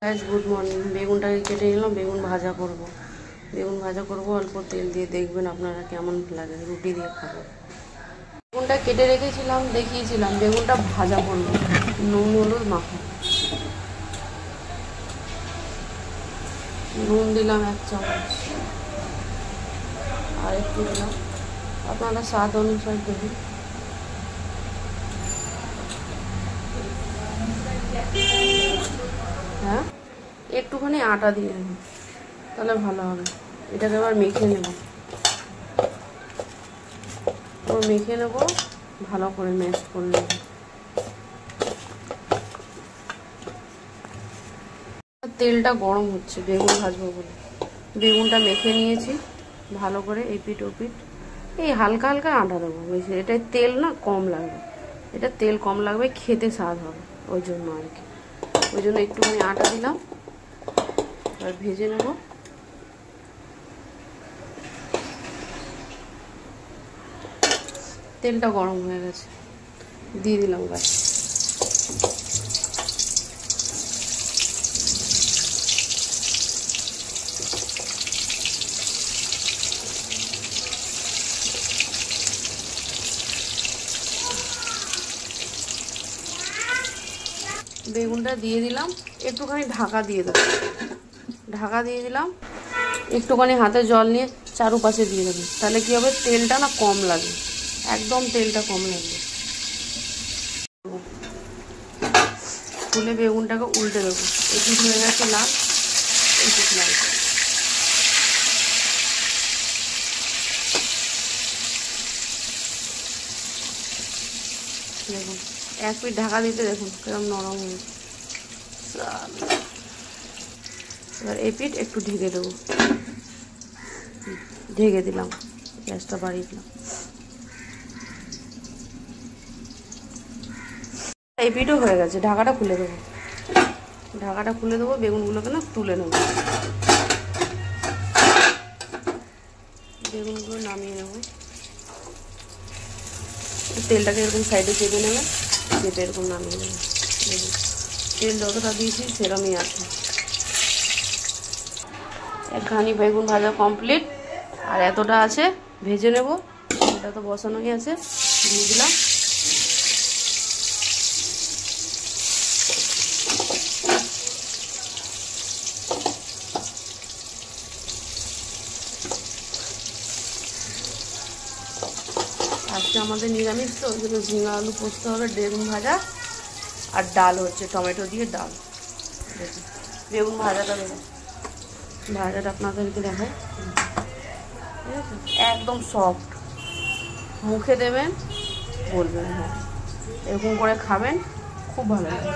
Guys good morning. बेगुनटाके केटे निलाम, बेगुन भाजा करब। बेगुन भाजा करब अल्प तेल दिए, देखबेन आपनारा केमन लागे, रुटी दिए खाबो। बेगुनटा केटे रेखेछिलाम, देखिएछिलाम बेगुनटा भाजा करब। নুন হলুদ মাখো, নুন দিলাম 1 চামচ আর একটু দিলাম, আপনারা স্বাদ অনুসারে দেবেন। হ্যাঁ, একটুখানি আটা দিয়ে দেবেন, তাহলে ভালো হবে। এটাকে আবার মেখে নেব, ভালো করে ম্যাশ করে নেব। তেলটা গরম হচ্ছে বেগুন ভাজবো বলে। বেগুনটা মেখে নিয়েছি ভালো করে, এপিট ওপিট। এই হালকা হালকা আটা দেবো, বেশি এটাই তেল না কম লাগবে, এটা তেল কম লাগবে, খেতে স্বাদ হবে, ওই জন্য আর কি। ওই জন্য একটুখানি আটা দিলাম, আর ভেজে নেব। তেলটা গরম হয়ে গেছে, দিয়ে দিলাম গাছ। বেগুনটা দিয়ে দিলাম, একটুখানি ঢাকা দিয়ে দেবো। ঢাকা দিয়ে দিলাম, একটুখানি হাতে জল নিয়ে চারুপাশে দিয়ে দেবেন, তাহলে কি হবে, তেলটা না কম লাগবে, একদম তেলটা কম লাগবে। তুলে বেগুনটাকে উল্টে দেবো, এদিক হয়ে গেছে লাল, এদিক লাল। দেখুন এক পিঠ ঢাকা দিতে, দেখুন কিরকম নরম হয়েছে। এবার এই পিঠ একটু ঢেকে দেবো, ঢেকে দিলাম, গ্যাসটা বাড়িয়ে দিলাম। এই পিঠও হয়ে গেছে, ঢাকাটা খুলে দেবো। ঢাকাটা খুলে দেবো, বেগুনগুলোকে না তুলে নেব, বেগুনগুলো নামিয়ে নেব। তেলটাকে এরকম সাইডে চেপে নেবে, চেপে এরকম নামিয়ে নেবে। দেখুন তেল যতটা দিয়েছি সেরকমই আছে। একখানি বেগুন ভাজা কমপ্লিট, আর এতটা আছে ভেজে নেব। এটা তো বসানোই আছে, দিয়ে দিলাম। আজকে আমাদের নিরামিষ তো, ওই জন্য ঝিঙা আলু পোস্ত হবে, বেগুন ভাজা আর ডাল হচ্ছে, টমেটো দিয়ে ডাল। দেখুন বেগুন ভাজাটা দেবো, ভাজাটা আপনাদেরকে দেখায়, ঠিক আছে, একদম সফট। মুখে দেবেন, বলবেন হ্যাঁ, এরকম করে খাবেন, খুব ভালো লাগে।